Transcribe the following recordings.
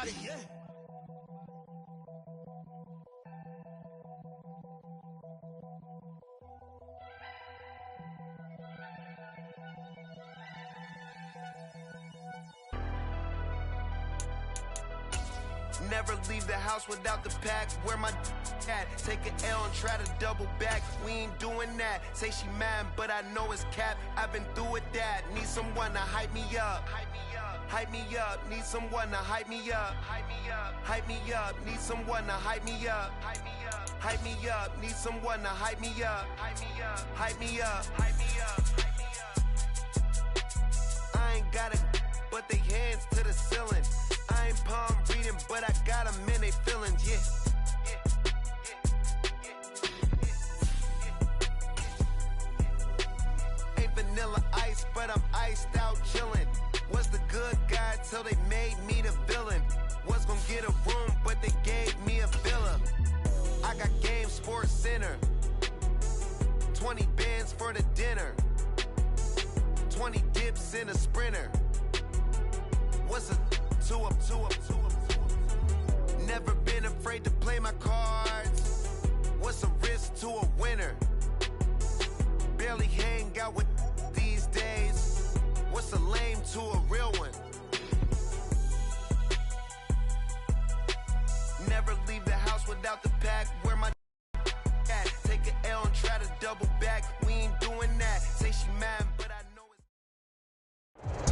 body, yeah. Never leave the house without the pack. Where my at? Take an L and try to double back. We ain't doing that. Say she mad, but I know it's cap. I've been through with that. Need someone to hype me up. Hype me up. Hype me up. Need someone to hype me up. Hype me up. Hype me up. Need someone to hype me up. Hype me up. Hype me up. Need someone to hype me up. Hype me up. Hype me up. Hype me up. Hype me up. I ain't got it, but they hands to the ceiling. I ain't palm reading, but I got them in they feelings, yeah. Ain't vanilla ice, but I'm iced out chillin'. Was the good guy till they made me the villain. Was gonna get a room, but they gave me a villa. I got Game Sports Center. 20 bands for the dinner. 20 dips in a Sprinter. What's a two up? Never been afraid to play my cards. What's a risk to a winner? Barely hang out with these days. What's a lame to a real one? Never leave the house without the pack. Where my at? Take an L and try to double back. We ain't doing that. Say she mad, but I know it's...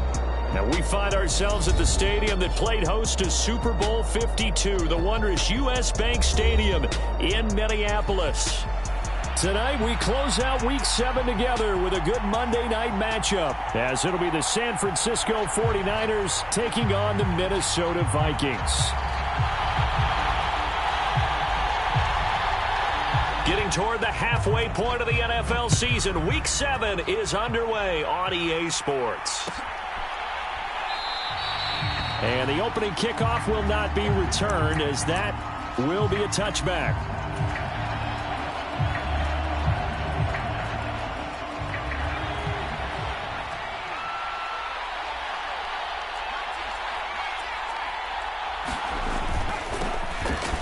Now we find ourselves at the stadium that played host to Super Bowl 52, the wondrous U.S. Bank Stadium in Minneapolis. Tonight we close out Week 7 together with a good Monday night matchup, as it'll be the San Francisco 49ers taking on the Minnesota Vikings. Getting toward the halfway point of the NFL season, Week 7 is underway on EA Sports. And the opening kickoff will not be returned, as that will be a touchback.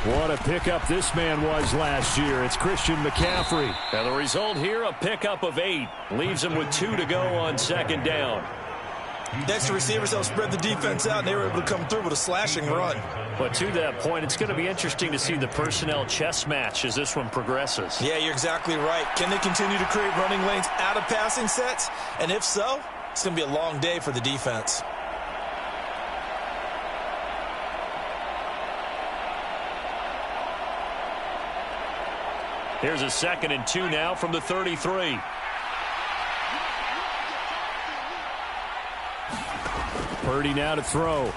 What a pickup this man was last year. It's Christian McCaffrey. And the result here, a pickup of 8. Leaves him with 2 to go on second down. Next to receivers, they'll spread the defense out, and they were able to come through with a slashing run. But to that point, it's going to be interesting to see the personnel chess match as this one progresses. Yeah, you're exactly right. Can they continue to create running lanes out of passing sets? And if so, it's going to be a long day for the defense. Here's a 2nd and 2 now from the 33. Purdy now to throw.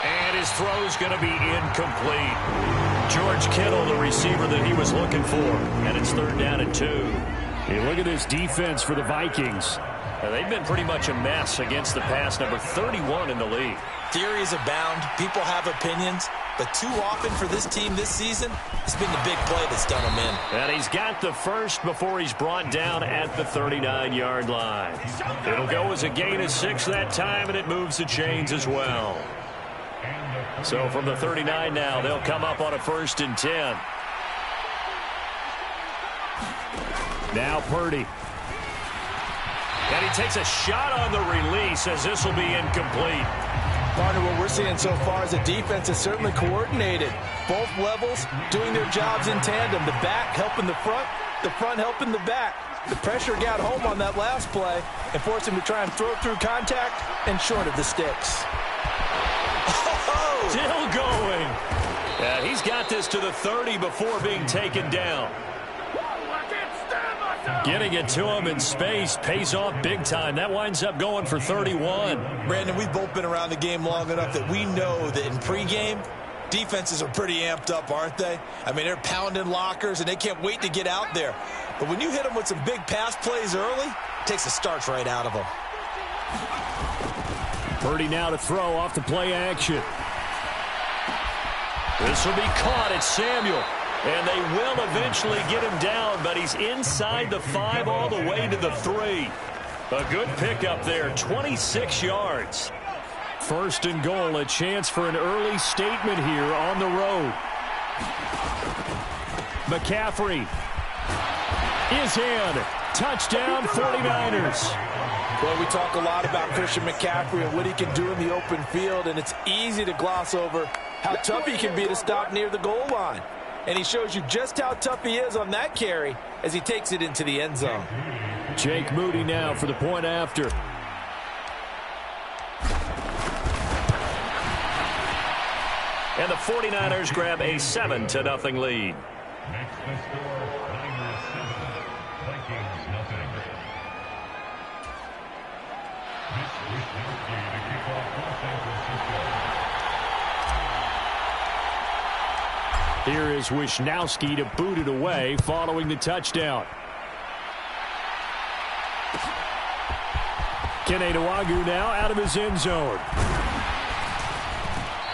And his throw's going to be incomplete. George Kittle, the receiver that he was looking for. And it's 3rd down and 2. Hey, look at this defense for the Vikings. They've been pretty much a mess against the pass, number 31 in the league. Theories abound. People have opinions. But too often for this team this season, it's been the big play that's done him in. And he's got the first before he's brought down at the 39-yard line. It'll go as a gain of 6 that time, and it moves the chains as well. So from the 39 now, they'll come up on a 1st and 10. Now Purdy. And he takes a shot on the release, as this will be incomplete. Partner, what we're seeing so far is the defense is certainly coordinated. Both levels doing their jobs in tandem. The back helping the front helping the back. The pressure got home on that last play and forced him to try and throw through contact and short of the sticks. Oh! Still going. Yeah, he's got this to the 30 before being taken down. Getting it to him in space pays off big time. That winds up going for 31. Brandon, we've both been around the game long enough that we know that in pregame, defenses are pretty amped up, aren't they? I mean, they're pounding lockers, and they can't wait to get out there. But when you hit them with some big pass plays early, it takes the starch right out of them. Purdy now to throw off the play action. This will be caught. It's Samuel. And they will eventually get him down, but he's inside the 5 all the way to the 3. A good pickup there, 26 yards. First and goal, a chance for an early statement here on the road. McCaffrey is in. Touchdown, 49ers. Well, we talk a lot about Christian McCaffrey and what he can do in the open field, and it's easy to gloss over how tough he can be to stop near the goal line. And he shows you just how tough he is on that carry as he takes it into the end zone. Jake Moody now for the point after. And the 49ers grab a 7-0 lead. Next to score, Niners 7, Vikings nothing. This Wisnowski to kick off for San Francisco. Here is Wisnowski to boot it away following the touchdown. Kene Nwagu now out of his end zone.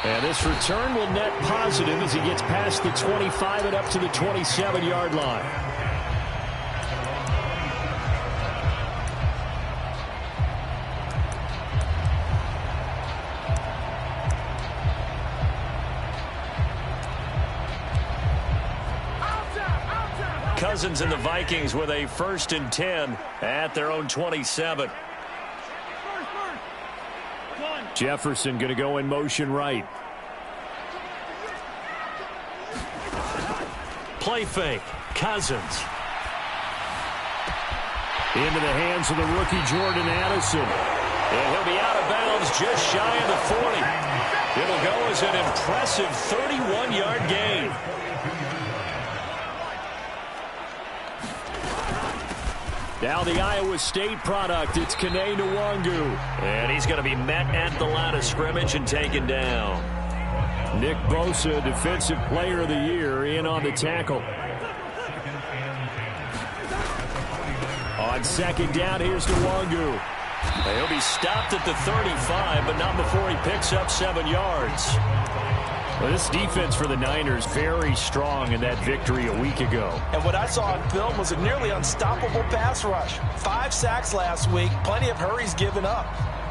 And this return will net positive as he gets past the 25 and up to the 27-yard line. Cousins and the Vikings with a 1st and 10 at their own 27. Jefferson going to go in motion right. Play fake. Cousins. Into the hands of the rookie Jordan Addison. And he'll be out of bounds just shy of the 40. It'll go as an impressive 31-yard gain. Now the Iowa State product, it's Kene Nwagu. And he's going to be met at the line of scrimmage and taken down. Nick Bosa, Defensive Player of the Year, in on the tackle. On second down, here's Nwagu. He'll be stopped at the 35, but not before he picks up 7 yards. Well, this defense for the Niners very strong in that victory a week ago. And what I saw on film was a nearly unstoppable pass rush. 5 sacks last week, plenty of hurries given up.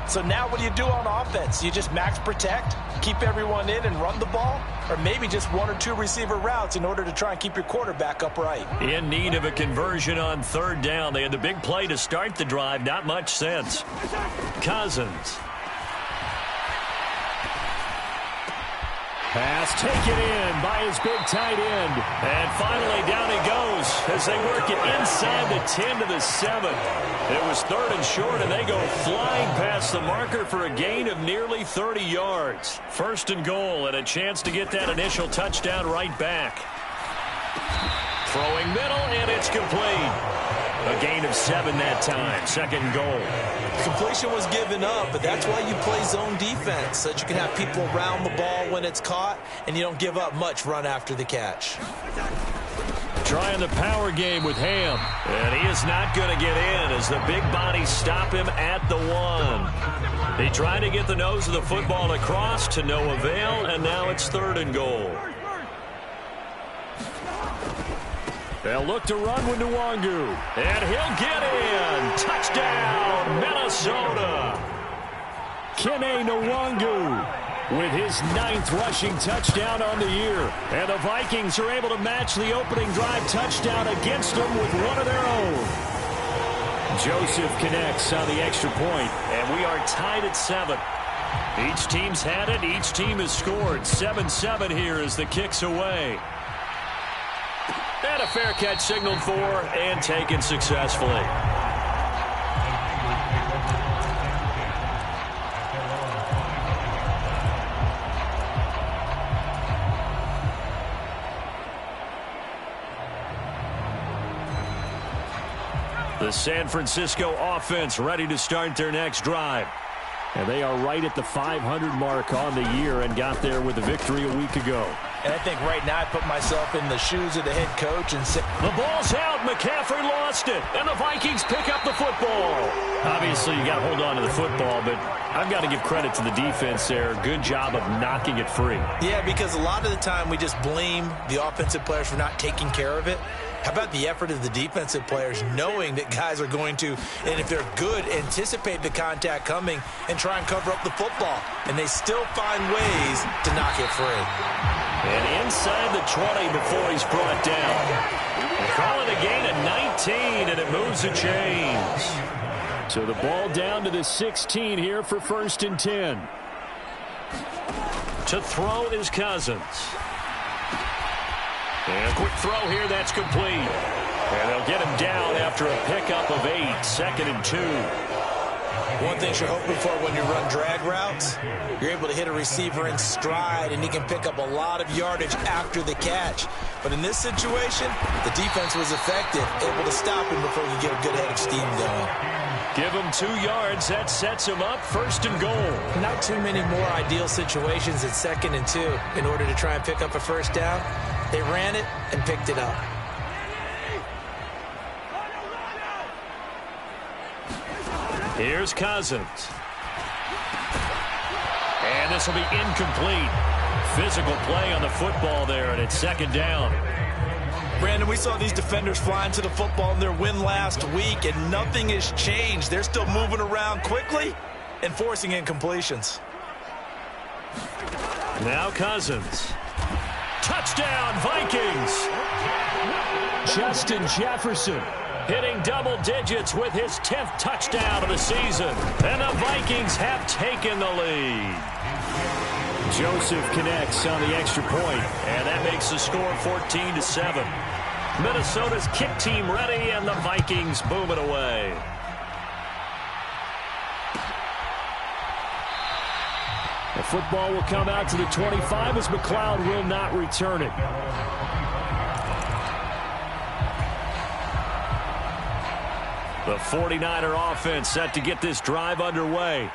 So now what do you do on offense? You just max protect, keep everyone in and run the ball? Or maybe just 1 or 2 receiver routes in order to try and keep your quarterback upright? In need of a conversion on 3rd down. They had the big play to start the drive. Not much sense. Cousins. Pass taken in by his big tight end. And finally down he goes as they work it inside the 10 to the 7. It was 3rd and short, and they go flying past the marker for a gain of nearly 30 yards. 1st and goal, and a chance to get that initial touchdown right back. Throwing middle, and it's complete. A gain of 7 that time. 2nd and goal. Completion was given up, but that's why you play zone defense, so that you can have people around the ball when it's caught, and you don't give up much run after the catch. Trying the power game with Ham, and he is not going to get in as the big bodies stop him at the 1. They try to get the nose of the football across to no avail, and now it's 3rd and goal. They'll look to run with Nwagu, and he'll get in. Touchdown, Minnesota. Kene Nwagu with his 9th rushing touchdown on the year. And the Vikings are able to match the opening drive touchdown against them with one of their own. Joseph connects on the extra point, and we are tied at 7. Each team's had it. Each team has scored. 7-7 here as the kick's away. And a fair catch signaled for and taken successfully. The San Francisco offense ready to start their next drive. And they are right at the 500 mark on the year and got there with a victory a week ago. And I think right now I put myself in the shoes of the head coach and say, the ball's out. McCaffrey lost it. And the Vikings pick up the football. Obviously, you got to hold on to the football, but I've got to give credit to the defense there. Good job of knocking it free. Yeah, because a lot of the time we just blame the offensive players for not taking care of it. How about the effort of the defensive players knowing that guys are going to, and if they're good, anticipate the contact coming and try and cover up the football. And they still find ways to knock it free. And inside the 20 before he's brought down. Calling a gain of 19, and it moves the chains. So the ball down to the 16 here for 1st and 10. To throw is Cousins. And a quick throw here, that's complete. And they'll get him down after a pickup of 8, 2nd and 2. One thing you're hoping for when you run drag routes, you're able to hit a receiver in stride, and he can pick up a lot of yardage after the catch. But in this situation, the defense was effective, able to stop him before he get a good head of steam going. Give him 2 yards. That sets him up 1st and goal. Not too many more ideal situations at 2nd and 2 in order to try and pick up a 1st down. They ran it and picked it up. Here's Cousins. And this will be incomplete. Physical play on the football there, and it's 2nd down. Brandon, we saw these defenders flying to the football in their win last week, and nothing has changed. They're still moving around quickly and forcing incompletions. Now Cousins. Touchdown, Vikings! Justin Jefferson hitting double digits with his 10th touchdown of the season. And the Vikings have taken the lead. Joseph connects on the extra point, and that makes the score 14-7. Minnesota's kick team ready, and the Vikings boom it away. The football will come out to the 25 as McLeod will not return it. The 49er offense set to get this drive underway.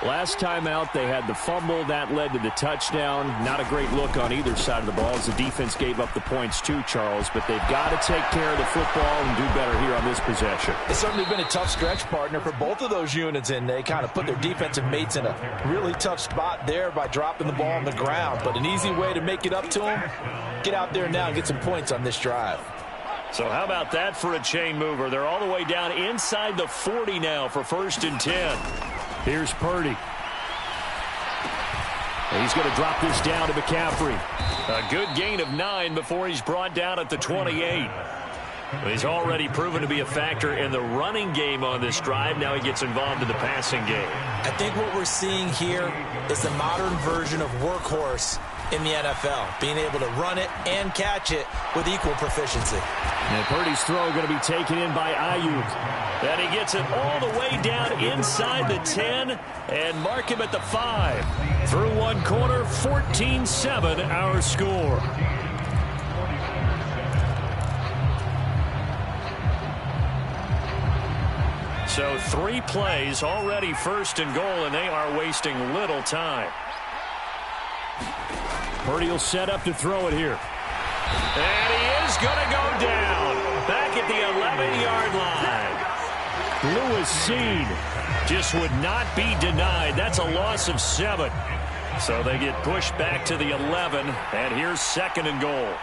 Last time out, they had the fumble. That led to the touchdown. Not a great look on either side of the ball as the defense gave up the points too, Charles. But they've got to take care of the football and do better here on this possession. It's certainly been a tough stretch, partner, for both of those units, and they kind of put their defensive mates in a really tough spot there by dropping the ball on the ground. But an easy way to make it up to them, get out there now and get some points on this drive. So how about that for a chain mover? They're all the way down inside the 40 now for 1st and 10. Here's Purdy. He's going to drop this down to McCaffrey. A good gain of 9 before he's brought down at the 28. He's already proven to be a factor in the running game on this drive. Now he gets involved in the passing game. I think what we're seeing here is the modern version of workhorse in the NFL, being able to run it and catch it with equal proficiency. And Purdy's throw going to be taken in by Ayuk. And he gets it all the way down inside the 10 and mark him at the 5. Through one quarter, 14-7 our score. So 3 plays already 1st and goal, and they are wasting little time. Purdy will set up to throw it here. And he is going to go down back at the 11-yard line. Lewis Seed just would not be denied. That's a loss of 7. So they get pushed back to the 11, and here's 2nd and goal.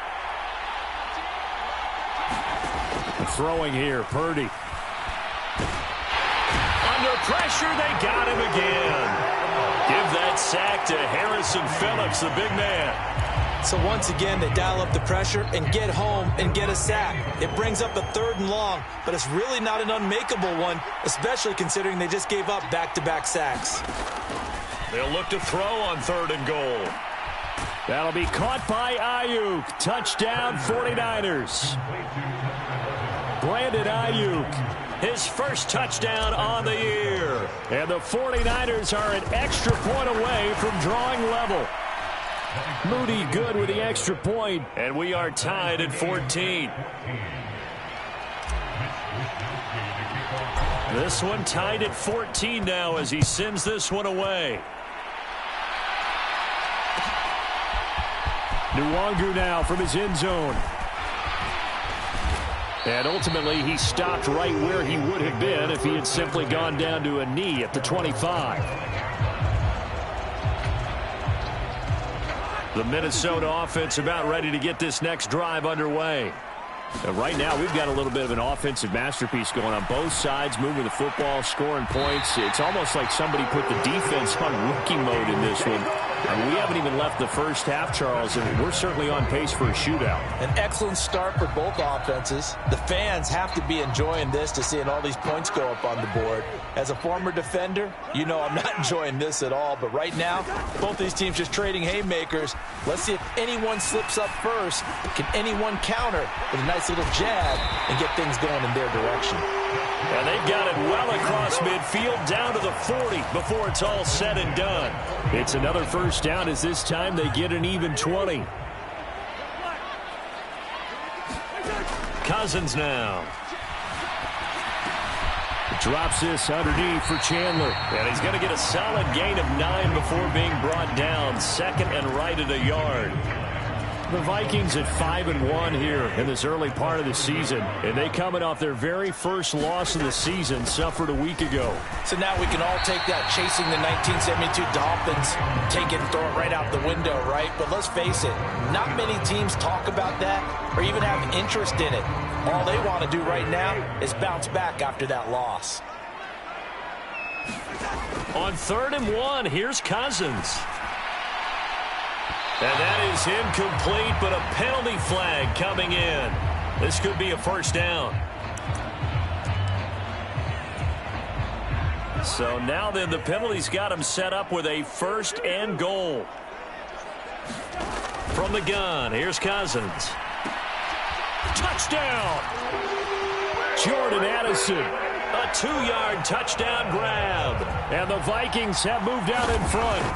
Throwing here, Purdy. Under pressure, they got him again. Give that sack to Harrison Phillips, the big man. So once again, they dial up the pressure and get home and get a sack. It brings up a 3rd and long, but it's really not an unmakeable one, especially considering they just gave up back-to-back sacks. They'll look to throw on 3rd and goal. That'll be caught by Ayuk. Touchdown, 49ers. Brandon Ayuk. His first touchdown on the year. And the 49ers are an extra point away from drawing level. Moody good with the extra point, and we are tied at 14. This one tied at 14 now as he sends this one away. Nwangu now from his end zone. And ultimately, he stopped right where he would have been if he had simply gone down to a knee at the 25. The Minnesota offense about ready to get this next drive underway. Right now, we've got a little bit of an offensive masterpiece going on both sides, moving the football, scoring points. It's almost like somebody put the defense on rookie mode in this one. We haven't even left the first half, Charles, and we're certainly on pace for a shootout. An excellent start for both offenses. The fans have to be enjoying this to seeing all these points go up on the board. As a former defender, you know I'm not enjoying this at all. But right now, both these teams just trading haymakers. Let's see if anyone slips up first. Can anyone counter with a nice little jab and get things going in their direction? And they've got it well across midfield down to the 40 before it's all said and done. It's another first down as this time they get an even 20. Cousins now. Drops this underneath for Chandler. And he's going to get a solid gain of 9 before being brought down. Second and right at a yard. The Vikings at 5-1 here in this early part of the season. And they coming off their very first loss of the season, suffered a week ago. So now we can all take that chasing the 1972 Dolphins, take it and throw it right out the window, right? But let's face it, not many teams talk about that or even have interest in it. All they want to do right now is bounce back after that loss. On 3rd and 1, here's Cousins. And that is incomplete, but a penalty flag coming in. This could be a first down. So now then the penalty's got him set up with a 1st and goal. From the gun, here's Cousins. Touchdown! Jordan Addison, a 2-yard touchdown grab. And the Vikings have moved out in front.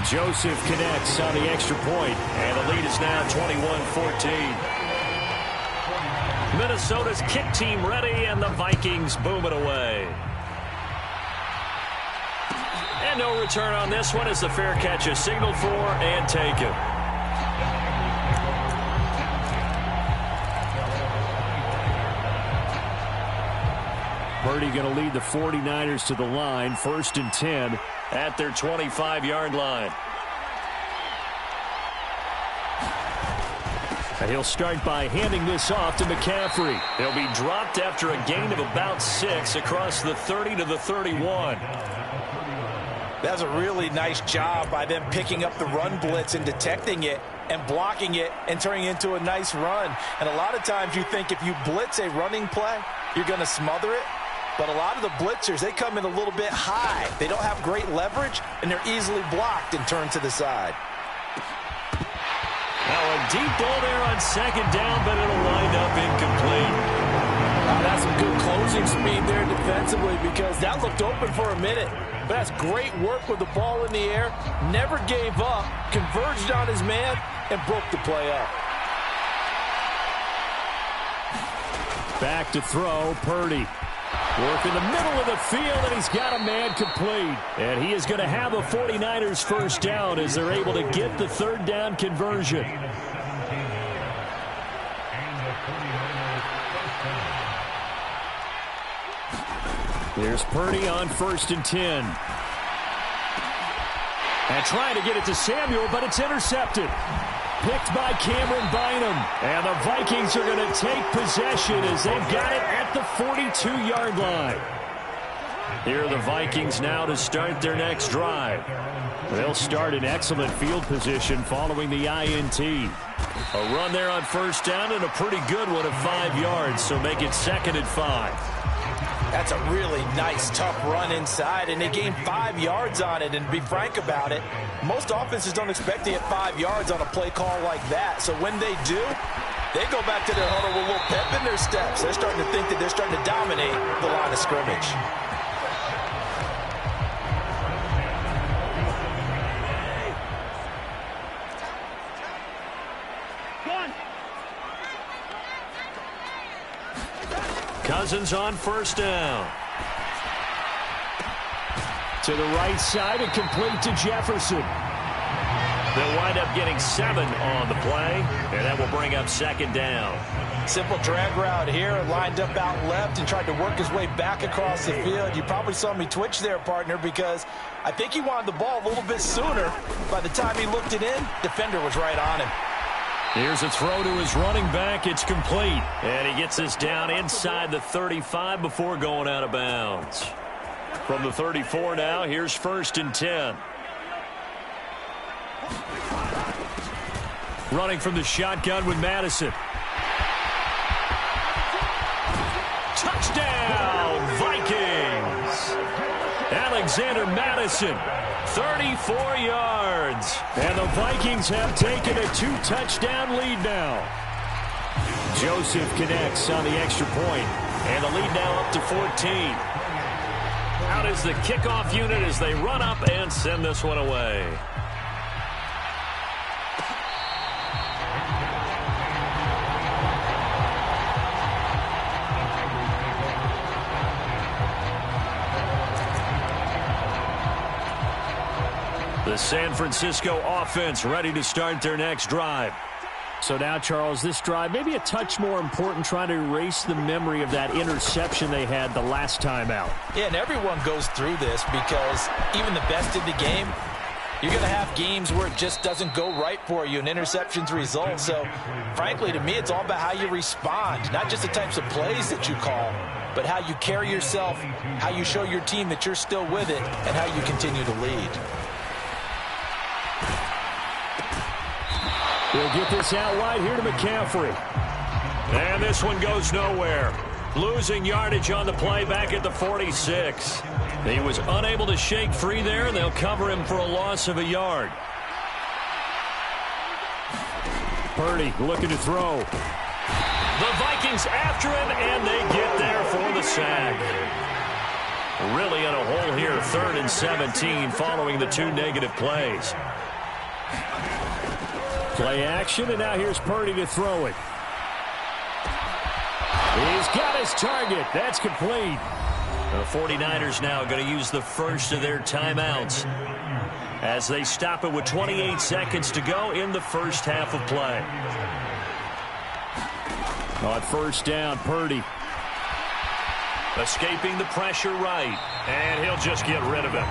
Joseph connects on the extra point, and the lead is now 21-14. Minnesota's kick team ready, and the Vikings boom it away. And no return on this one as the fair catch is signaled for and taken. Purdy going to lead the 49ers to the line, 1st and 10 at their 25-yard line. And he'll start by handing this off to McCaffrey. He'll be dropped after a gain of about 6 across the 30 to the 31. That's a really nice job by them picking up the run blitz and detecting it and blocking it and turning it into a nice run. And a lot of times you think if you blitz a running play, you're going to smother it. But a lot of the blitzers, they come in a little bit high. They don't have great leverage, and they're easily blocked and turned to the side. Now a deep ball there on 2nd down, but it'll wind up incomplete. That's some good closing speed there defensively because that looked open for a minute. But that's great work with the ball in the air. Never gave up, converged on his man, and broke the play up. Back to throw, Purdy. Work in the middle of the field, and he's got a man complete. And he is going to have a 49ers first down as they're able to get the 3rd down conversion. There's Purdy on 1st and 10. And trying to get it to Samuel, but it's intercepted. Picked by Cameron Bynum. And the Vikings are going to take possession as they've got it at the 42-yard line. Here are the Vikings now to start their next drive. They'll start in excellent field position following the INT. A run there on 1st down and a pretty good one of 5 yards, so make it 2nd and 5. That's a really nice, tough run inside, and they gained 5 yards on it. And to be frank about it, most offenses don't expect to get 5 yards on a play call like that. So when they do, they go back to their huddle with a little pep in their steps. They're starting to think that they're starting to dominate the line of scrimmage. Cousins on 1st down. To the right side and complete to Jefferson. They'll wind up getting 7 on the play, and that will bring up 2nd down. Simple drag route here, lined up out left and tried to work his way back across the field. You probably saw me twitch there, partner, because I think he wanted the ball a little bit sooner. By the time he looked it in, defender was right on him. Here's a throw to his running back. It's complete. And he gets this down inside the 35 before going out of bounds. From the 34 now, here's 1st and 10. Running from the shotgun with Madison. Touchdown, Vikings! Alexander Madison, 34 yards. And the Vikings have taken a 2-touchdown lead now. Joseph connects on the extra point. And the lead now up to 14. Out is the kickoff unit as they run up and send this one away. The San Francisco offense ready to start their next drive. So now, Charles, this drive maybe a touch more important, trying to erase the memory of that interception they had the last time out. Yeah, and everyone goes through this because even the best in the game, you're going to have games where it just doesn't go right for you and interceptions result. So, frankly, to me, it's all about how you respond, not just the types of plays that you call, but how you carry yourself, how you show your team that you're still with it, and how you continue to lead. We'll get this out wide here to McCaffrey. And this one goes nowhere. Losing yardage on the play back at the 46. He was unable to shake free there, and they'll cover him for a loss of a yard. Purdy looking to throw. The Vikings after him, and they get there for the sack. Really in a hole here, 3rd and 17 following the 2 negative plays. Play action, and now here's Purdy to throw it. He's got his target. That's complete. The 49ers now going to use the first of their timeouts as they stop it with 28 seconds to go in the first half of play. On 1st down, Purdy. Escaping the pressure right, and he'll just get rid of it.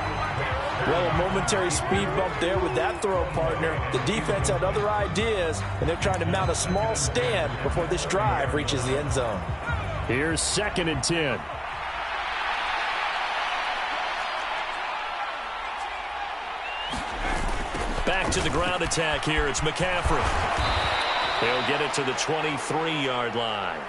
Well, a momentary speed bump there with that throw, partner. The defense had other ideas, and they're trying to mount a small stand before this drive reaches the end zone. Here's 2nd and 10. Back to the ground attack here. It's McCaffrey. He'll get it to the 23-yard line.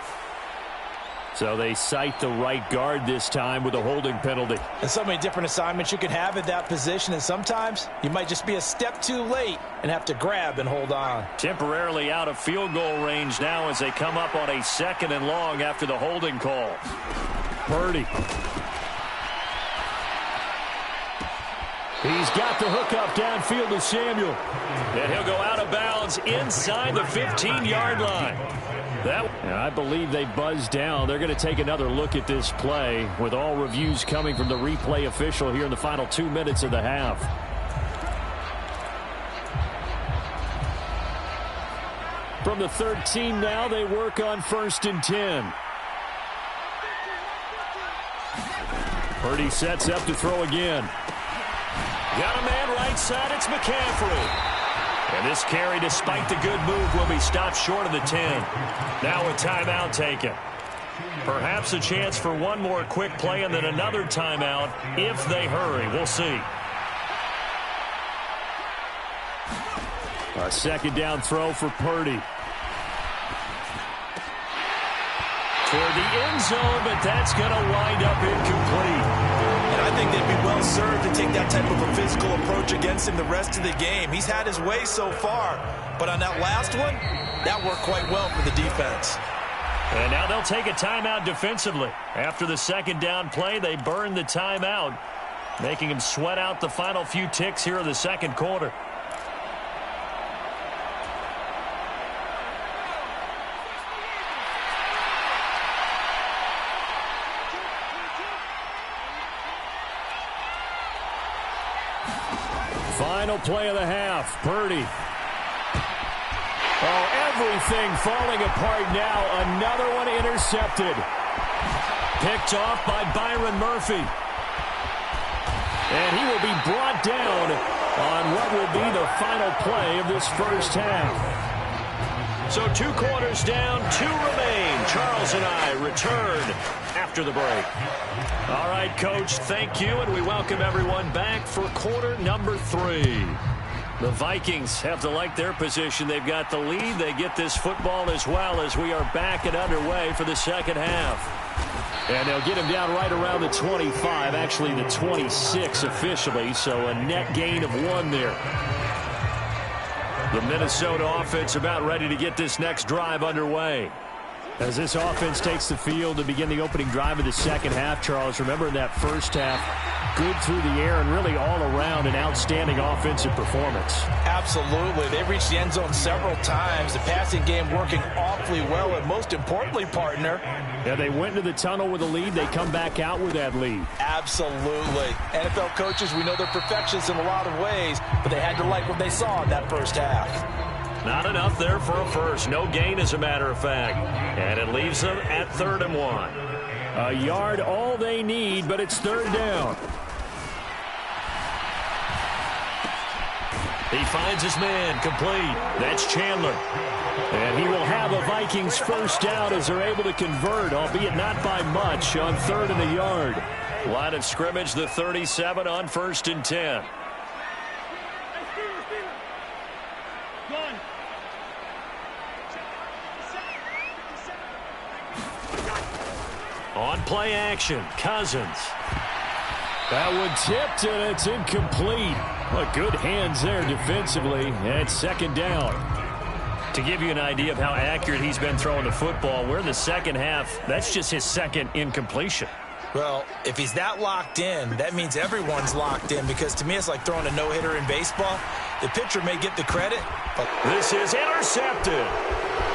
So they cite the right guard this time with a holding penalty. And so many different assignments you can have at that position, and sometimes you might just be a step too late and have to grab and hold on. Temporarily out of field goal range now as they come up on a 2nd and long after the holding call. Purdy. He's got the hookup downfield to Samuel. And he'll go out of bounds inside the 15-yard line. I believe they buzzed down. They're going to take another look at this play with all reviews coming from the replay official here in the final 2 minutes of the half. From the 13 now, they work on 1st and 10. Purdy sets up to throw again. Got a man right side. It's McCaffrey. And this carry, despite the good move, will be stopped short of the 10. Now a timeout taken. Perhaps a chance for one more quick play and then another timeout if they hurry. We'll see. A 2nd down throw for Purdy. Toward the end zone, but that's going to wind up incomplete. And I think they'd be well served to take that type of a physical approach against him the rest of the game. He's had his way so far, but on that last one, that worked quite well for the defense. And now they'll take a timeout defensively. After the 2nd down play, they burn the timeout, making him sweat out the final few ticks here in the 2nd quarter. Final play of the half. Purdy. Oh, everything falling apart now. Another one intercepted. Picked off by Byron Murphy. And he will be brought down on what will be the final play of this first half. So 2 quarters down, 2 remain. Charles and I return after the break. All right, Coach, thank you, and we welcome everyone back for quarter number 3. The Vikings have to like their position. They've got the lead. They get this football as well as we are back and underway for the second half. And they'll get him down right around the 25, actually the 26 officially, so a net gain of 1 there. The Minnesota offense about ready to get this next drive underway. As this offense takes the field to begin the opening drive of the second half, Charles, remember in that first half, good through the air and really all around an outstanding offensive performance. Absolutely. They reached the end zone several times. The passing game working awfully well, and most importantly, partner. Yeah, they went into the tunnel with a lead. They come back out with that lead. Absolutely. NFL coaches, we know they're perfectionists in a lot of ways, but they had to like what they saw in that first half. Not enough there for a first. No gain, as a matter of fact. And it leaves them at 3rd and 1. A yard all they need, but it's 3rd down. He finds his man complete. That's Chandler. And he will have a Vikings first down as they're able to convert, albeit not by much, on 3rd and a yard. Line of scrimmage, the 37 on 1st and 10. On play action, Cousins. That one tipped, and it's incomplete. Well, good hands there defensively, and 2nd down. To give you an idea of how accurate he's been throwing the football, we're in the second half. That's just his 2nd incompletion. Well, if he's that locked in, that means everyone's locked in, because to me it's like throwing a no-hitter in baseball. The pitcher may get the credit, but this is intercepted.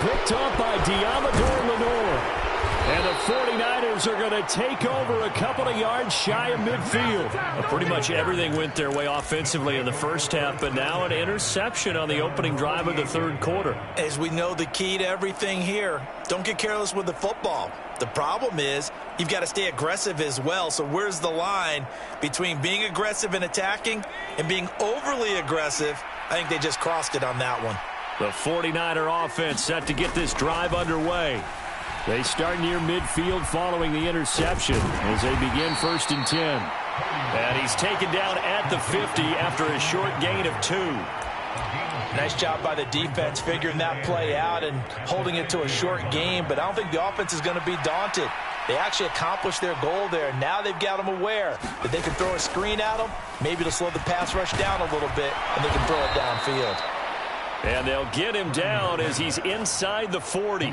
Picked up by Diamador Lenore. And the 49ers are going to take over a couple of yards shy of midfield. Pretty much everything went their way offensively in the first half, but now an interception on the opening drive of the 3rd quarter. As we know, the key to everything here, don't get careless with the football. The problem is you've got to stay aggressive as well. So where's the line between being aggressive and attacking and being overly aggressive? I think they just crossed it on that one. The 49er offense set to get this drive underway. They start near midfield following the interception as they begin 1st and 10. And he's taken down at the 50 after a short gain of 2. Nice job by the defense figuring that play out and holding it to a short game, but I don't think the offense is going to be daunted. They actually accomplished their goal there. Now they've got them aware that they can throw a screen at them. Maybe to slow the pass rush down a little bit, and they can throw it downfield. And they'll get him down as he's inside the 40.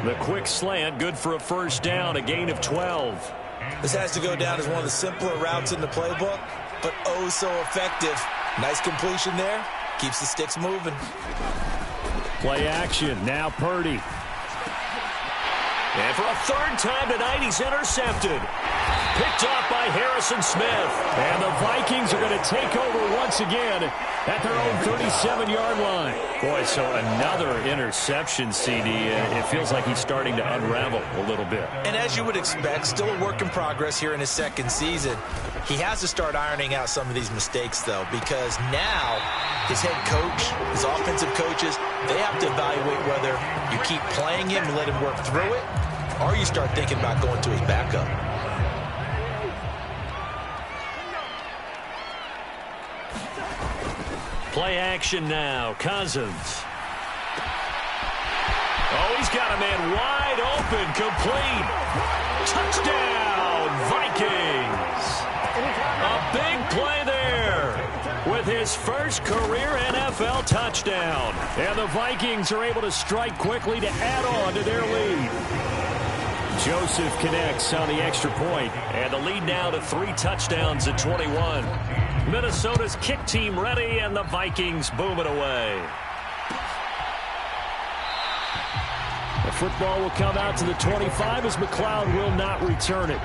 The quick slant, good for a first down, a gain of 12. This has to go down as one of the simpler routes in the playbook, but oh so effective. Nice completion there. Keeps the sticks moving. Play action. Now Purdy. And for a 3rd time tonight, he's intercepted. Picked off by Harrison Smith. And the Vikings are going to take over once again at their own 37-yard line. Boy, so another interception, CD. It feels like he's starting to unravel a little bit. And as you would expect, still a work in progress here in his 2nd season. He has to start ironing out some of these mistakes, though, because now his head coach, his offensive coaches, they have to evaluate whether you keep playing him and let him work through it, or you start thinking about going to his backup. Play action now. Cousins. Oh, he's got a man wide open. Complete. Touchdown, Vikings. A big play there with his first career NFL touchdown. And the Vikings are able to strike quickly to add on to their lead. Joseph connects on the extra point. And the lead now to 3 touchdowns at 21. Minnesota's kick team ready, and the Vikings boom it away. The football will come out to the 25 as McLeod will not return it.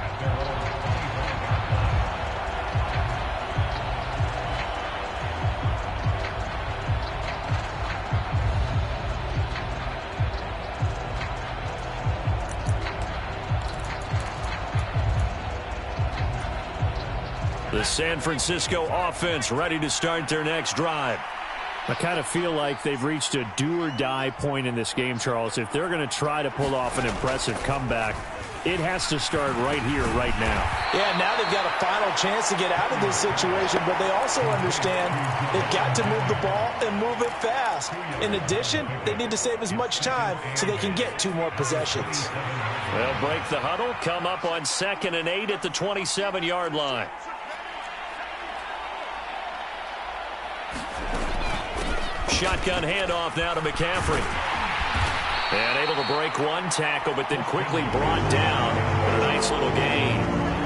The San Francisco offense ready to start their next drive. I kind of feel like they've reached a do-or-die point in this game, Charles. If they're going to try to pull off an impressive comeback, it has to start right here, right now. Yeah, now they've got a final chance to get out of this situation, but they also understand they've got to move the ball and move it fast. In addition, they need to save as much time so they can get 2 more possessions. They'll break the huddle, come up on 2nd and 8 at the 27-yard line. Shotgun handoff now to McCaffrey. And able to break one tackle, but then quickly brought down with a nice little gain.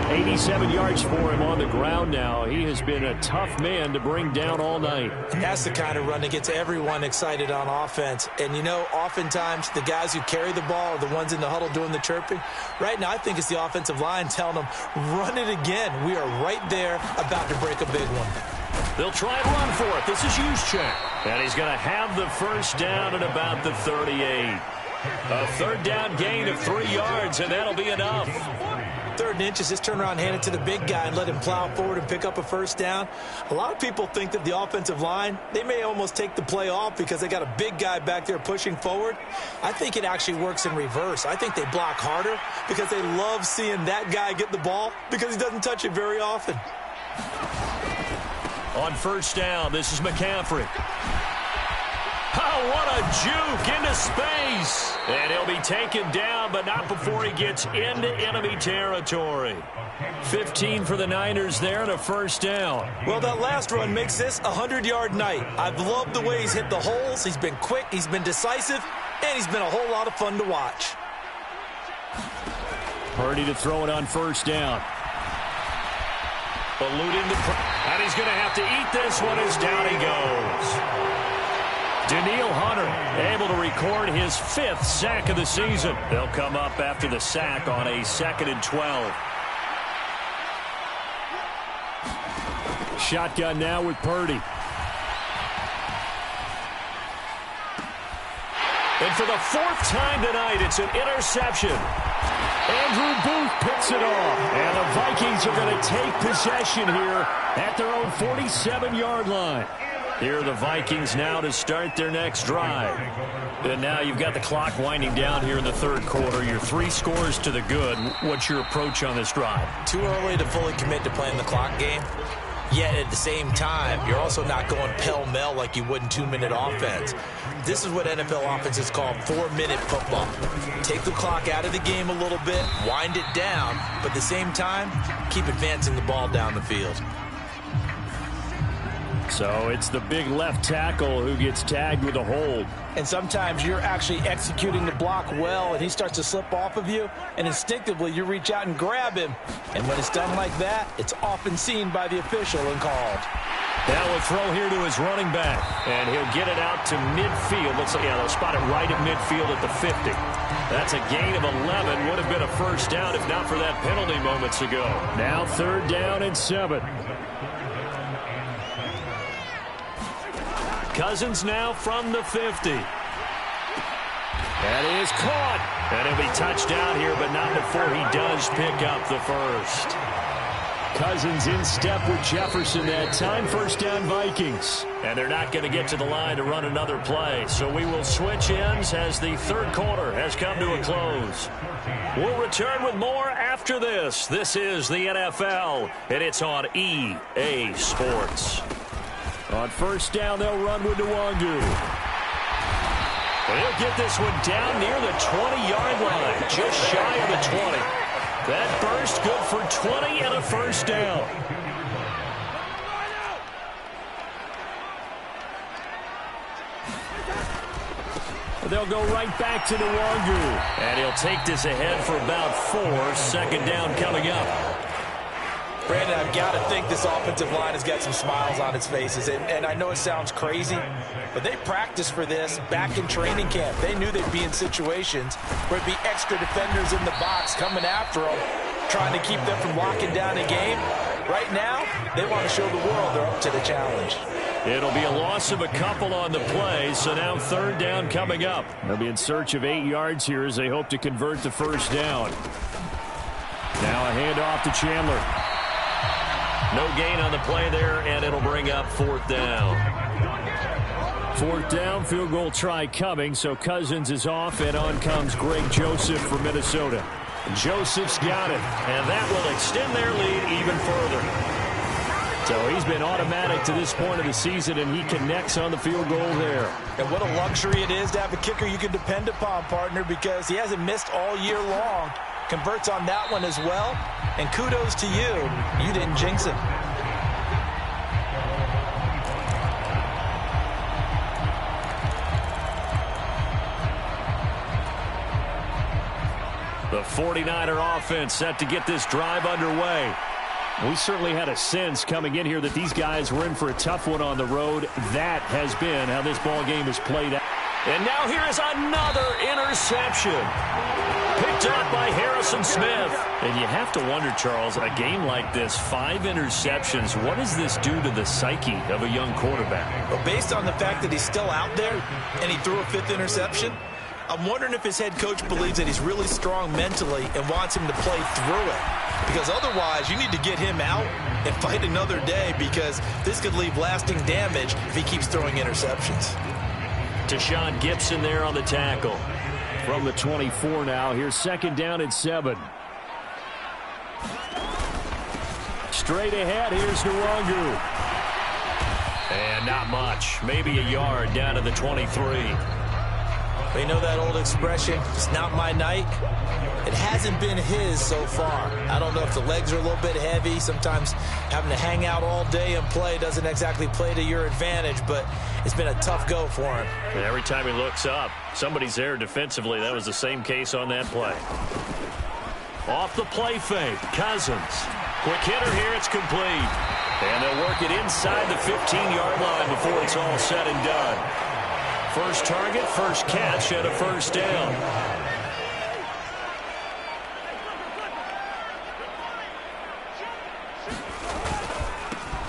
87 yards for him on the ground now. He has been a tough man to bring down all night. That's the kind of run that gets everyone excited on offense. And, you know, oftentimes the guys who carry the ball are the ones in the huddle doing the chirping. Right now, I think it's the offensive line telling them, run it again. We are right there about to break a big one. They'll try and run for it. This is Juszczyk. And he's going to have the first down at about the 38. A 3rd down gain of 3 yards, and that'll be enough. 3rd and inches, just turn around, hand it to the big guy, and let him plow forward and pick up a first down. A lot of people think that the offensive line, they may almost take the play off because they got a big guy back there pushing forward. I think it actually works in reverse. I think they block harder because they love seeing that guy get the ball because he doesn't touch it very often. On 1st down, this is McCaffrey. Oh, what a juke into space. And he'll be taken down, but not before he gets into enemy territory. 15 for the Niners there and a 1st down. Well, that last run makes this a 100-yard night. I've loved the way he's hit the holes. He's been quick, he's been decisive, and he's been a whole lot of fun to watch. Purdy to throw it on 1st down. Eluding the and he's going to have to eat this one as down he goes. Daniil Hunter able to record his 5th sack of the season. They'll come up after the sack on a 2nd and 12. Shotgun now with Purdy. And for the 4th time tonight, it's an interception. Andrew Booth picks it off. And the Vikings are going to take possession here at their own 47-yard line. Here are the Vikings now to start their next drive. And now you've got the clock winding down here in the 3rd quarter. You're 3 scores to the good. What's your approach on this drive? Too early to fully commit to playing the clock game. Yet at the same time, you're also not going pell-mell like you would in 2-minute offense. This is what NFL offenses call 4-minute football. Take the clock out of the game a little bit, wind it down, but at the same time, keep advancing the ball down the field. So it's the big left tackle who gets tagged with a hold. And sometimes you're actually executing the block well, and he starts to slip off of you, and instinctively you reach out and grab him. And when it's done like that, it's often seen by the official and called. Now a throw here to his running back, and he'll get it out to midfield. Looks like, yeah, they'll spot it right at midfield at the 50. That's a gain of 11. Would have been a 1st down if not for that penalty moments ago. Now 3rd down and 7. Cousins now from the 50. That is caught. And he'll be touched down here, but not before he does pick up the 1st. Cousins in step with Jefferson that time. 1st down Vikings. And they're not going to get to the line to run another play. So we will switch ends as the 3rd quarter has come to a close. We'll return with more after this. This is the NFL, and it's on EA Sports. On 1st down, they'll run with Nwangu. He'll get this one down near the 20-yard line, just shy of the 20. That burst good for 20 and a 1st down. They'll go right back to Nwangu. And he'll take this ahead for about 4. 2nd down coming up. Brandon, I've got to think this offensive line has got some smiles on its faces. And I know it sounds crazy, but they practiced for this back in training camp. They knew they'd be in situations where it'd be extra defenders in the box coming after them, trying to keep them from locking down a game. Right now, they want to show the world they're up to the challenge. It'll be a loss of a couple on the play, so now 3rd down coming up. They'll be in search of 8 yards here as they hope to convert the 1st down. Now a handoff to Chandler. No gain on the play there, and it'll bring up 4th down. Fourth down, field goal try coming, so Cousins is off, and on comes Greg Joseph for Minnesota. Joseph's got it, and that will extend their lead even further. So he's been automatic to this point of the season, and he connects on the field goal there. And what a luxury it is to have a kicker you can depend upon, partner, because he hasn't missed all year long. Converts on that one as well, and kudos to you. You didn't jinx him. The 49er offense set to get this drive underway. We certainly had a sense coming in here that these guys were in for a tough one on the road. That has been how this ball game has played out. And now here is another interception. Picked up by Harrison Smith. And you have to wonder, Charles, a game like this, 5 interceptions, what does this do to the psyche of a young quarterback? Well, based on the fact that he's still out there and he threw a 5th interception, I'm wondering if his head coach believes that he's really strong mentally and wants him to play through it. Because otherwise, you need to get him out and fight another day, because this could leave lasting damage if he keeps throwing interceptions. Tashawn Gibson there on the tackle. From the 24 now, here's second down and 7. Straight ahead, here's Nwangu. And not much. Maybe a yard down to the 23. You know that old expression, it's not my night? It hasn't been his so far. I don't know if the legs are a little bit heavy. Sometimes having to hang out all day and play doesn't exactly play to your advantage, but it's been a tough go for him. And every time he looks up, somebody's there defensively. That was the same case on that play. Off the play fake, Cousins. Quick hitter here, it's complete. And they'll work it inside the 15-yard line before it's all said and done. First target, first catch, and a first down.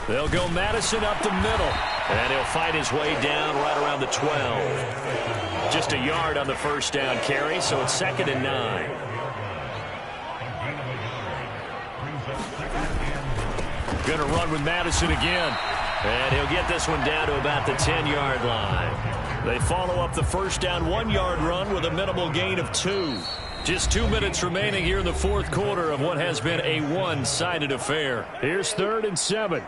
They'll go Madison up the middle, and he'll fight his way down right around the 12. Just a yard on the first down carry, so it's 2nd and 9. Gonna run with Madison again, and he'll get this one down to about the 10-yard line. They follow up the first down 1-yard run with a minimal gain of 2. Just 2 minutes remaining here in the fourth quarter of what has been a one-sided affair. Here's 3rd and 7.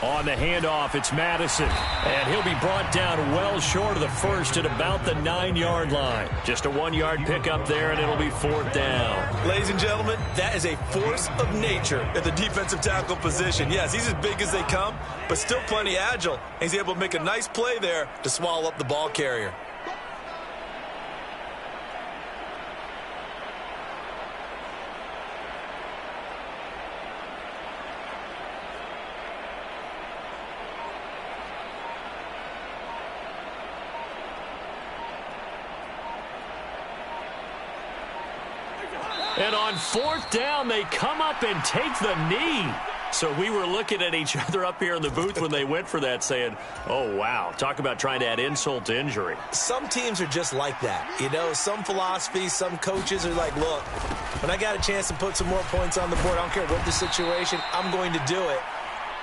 On the handoff, it's Madison. And he'll be brought down well short of the first at about the 9-yard line. Just a 1-yard pickup there, and it'll be 4th down. Ladies and gentlemen, that is a force of nature at the defensive tackle position. Yes, he's as big as they come, but still plenty agile. He's able to make a nice play there to swallow up the ball carrier. And on 4th down, they come up and take the knee. So we were looking at each other up here in the booth when they went for that, saying, oh, wow, talk about trying to add insult to injury. Some teams are just like that. You know, some philosophies, some coaches are like, look, when I got a chance to put some more points on the board, I don't care what the situation, I'm going to do it.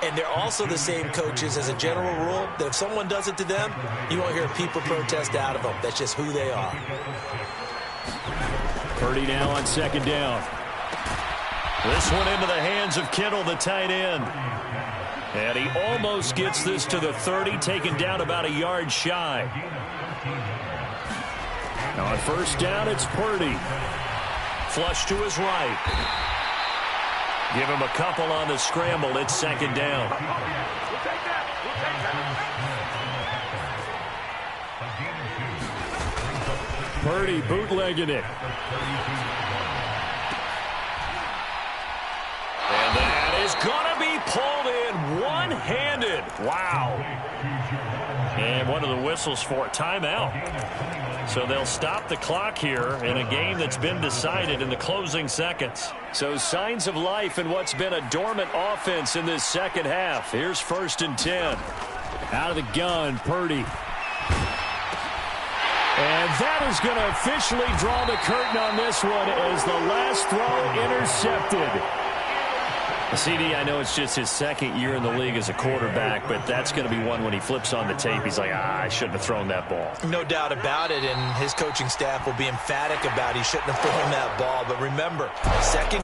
And they're also the same coaches, as a general rule, that if someone does it to them, you won't hear people protest out of them. That's just who they are. Purdy now on 2nd down. This one into the hands of Kittle, the tight end. And he almost gets this to the 30, taken down about a yard shy. Now on 1st down, it's Purdy. Flush to his right. Give him a couple on the scramble. It's 2nd down. Purdy bootlegging it. And that is going to be pulled in one-handed. Wow. And one of the whistles for a timeout. So they'll stop the clock here in a game that's been decided in the closing seconds. So signs of life in what's been a dormant offense in this second half. Here's 1st and 10. Out of the gun, Purdy. And that is going to officially draw the curtain on this one as the last throw intercepted. CD, I know it's just his second year in the league as a quarterback, but that's going to be one when he flips on the tape, he's like, I shouldn't have thrown that ball. No doubt about it, and his coaching staff will be emphatic about he shouldn't have thrown that ball. But remember, second